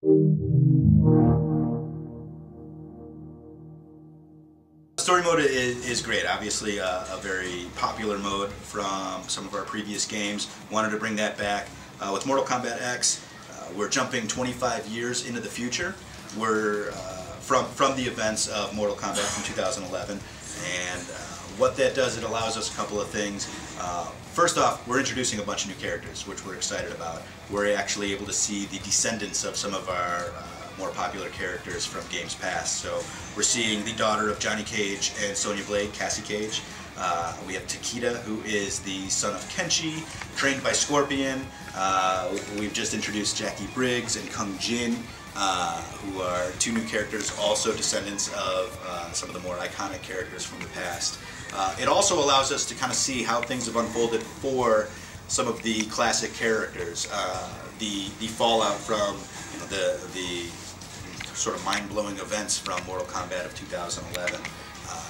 Story mode is great. Obviously a very popular mode from some of our previous games. Wanted to bring that back. With Mortal Kombat X, we're jumping 25 years into the future. We're from the events of Mortal Kombat from 2011, and what that does, it allows us a couple of things. First off, we're introducing a bunch of new characters, which we're excited about. We're actually able to see the descendants of some of our more popular characters from games past. So we're seeing the daughter of Johnny Cage and Sonya Blade, Cassie Cage. We have Takeda, who is the son of Kenshi, trained by Scorpion. We've just introduced Jackie Briggs and Kung Jin, who are two new characters, also descendants of some of the more iconic characters from the past. It also allows us to kind of see how things have unfolded for some of the classic characters. The fallout from the sort of mind-blowing events from Mortal Kombat of 2011.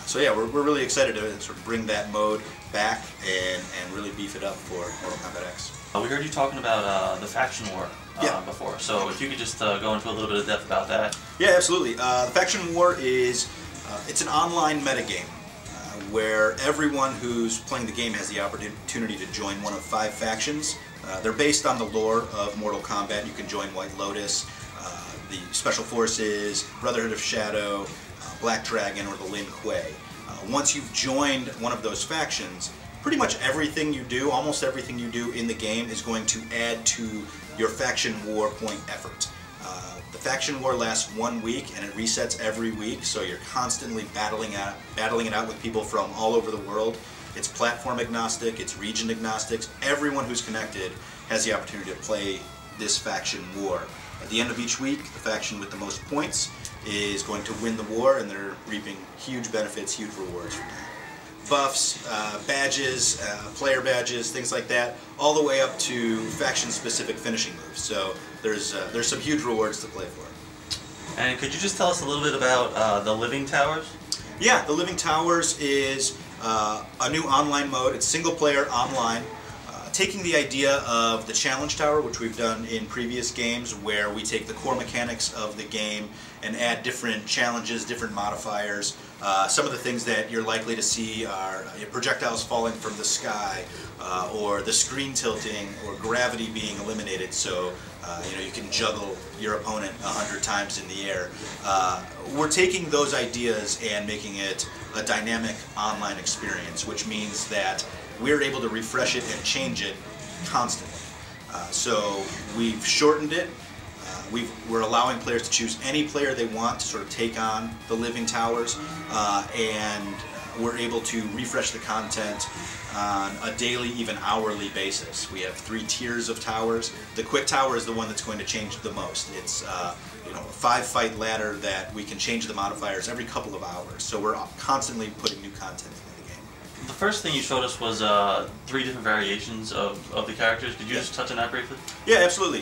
So yeah, we're really excited to sort of bring that mode back and really beef it up for Mortal Kombat X. We heard you talking about the faction war before, so if you could just go into a little bit of depth about that. Yeah, absolutely. The faction war is it's an online metagame where everyone who's playing the game has the opportunity to join one of 5 factions. They're based on the lore of Mortal Kombat. You can join White Lotus, the Special Forces, Brotherhood of Shadow, Black Dragon, or the Lin Kuei. Once you've joined one of those factions, pretty much everything you do, almost everything you do in the game is going to add to your faction war point effort. The faction war lasts 1 week and it resets every week, so you're constantly battling it out with people from all over the world. It's platform agnostic, it's region agnostic. Everyone who's connected has the opportunity to play this faction war. At the end of each week, the faction with the most points is going to win the war, and they're reaping huge benefits, huge rewards from that. Buffs, badges, player badges, things like that, all the way up to faction-specific finishing moves. So there's some huge rewards to play for. And could you just tell us a little bit about the Living Towers? Yeah, the Living Towers is a new online mode. It's single-player online. Taking the idea of the Challenge Tower, which we've done in previous games, where we take the core mechanics of the game and add different challenges, different modifiers. Some of the things that you're likely to see are projectiles falling from the sky, or the screen tilting, or gravity being eliminated, so you can juggle your opponent 100 times in the air. We're taking those ideas and making it a dynamic online experience, which means that we're able to refresh it and change it constantly. So we've shortened it. We're allowing players to choose any player they want to sort of take on the Living Towers, and we're able to refresh the content on a daily, even hourly basis. We have 3 tiers of towers. The Quick Tower is the one that's going to change the most. It's a 5-fight ladder that we can change the modifiers every couple of hours. So we're constantly putting new content in. The first thing you showed us was 3 different variations of the characters. Could you just touch on that briefly? Yeah, absolutely.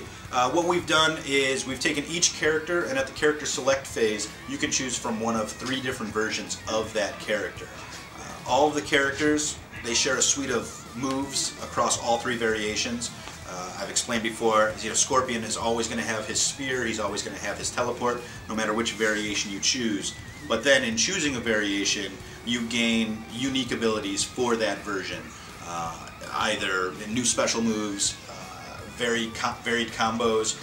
What we've done is we've taken each character, and at the character select phase, you can choose from one of 3 different versions of that character. All of the characters, they share a suite of moves across all 3 variations. I've explained before, Scorpion is always going to have his spear, he's always going to have his teleport, no matter which variation you choose. But then in choosing a variation, you gain unique abilities for that version. Either new special moves, varied combos,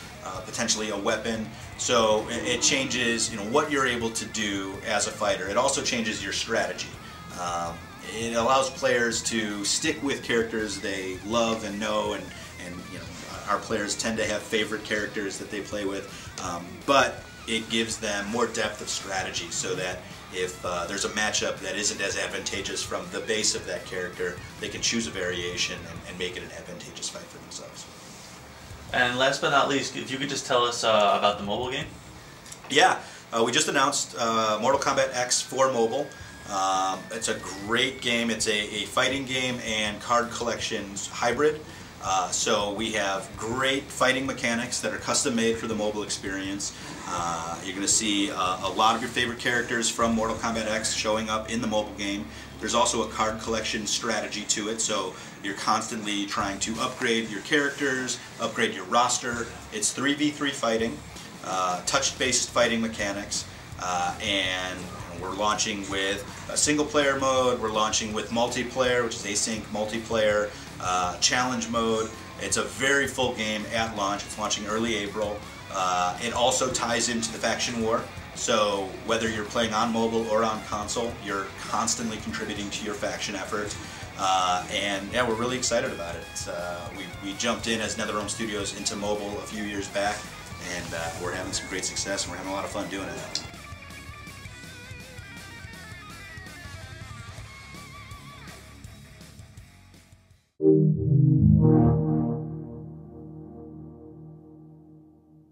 potentially a weapon. So it changes what you're able to do as a fighter. It also changes your strategy. It allows players to stick with characters they love and know, and our players tend to have favorite characters that they play with, but it gives them more depth of strategy, so that if there's a matchup that isn't as advantageous from the base of that character, they can choose a variation and make it an advantageous fight for themselves. And last but not least, if you could just tell us about the mobile game? Yeah, we just announced Mortal Kombat X for mobile. It's a great game. It's a fighting game and card collections hybrid. So we have great fighting mechanics that are custom made for the mobile experience. You're going to see a lot of your favorite characters from Mortal Kombat X showing up in the mobile game. There's also a card collection strategy to it, so you're constantly trying to upgrade your characters, upgrade your roster. It's 3v3 fighting. touch-based fighting mechanics, and we're launching with a single-player mode. We're launching with multiplayer, which is async multiplayer, challenge mode. It's a very full game at launch. It's launching early April. It also ties into the faction war. So whether you're playing on mobile or on console, you're constantly contributing to your faction effort. And yeah, we're really excited about it. We jumped in as NetherRealm Studios into mobile a few years back, and we're having some great success, and we're having a lot of fun doing it.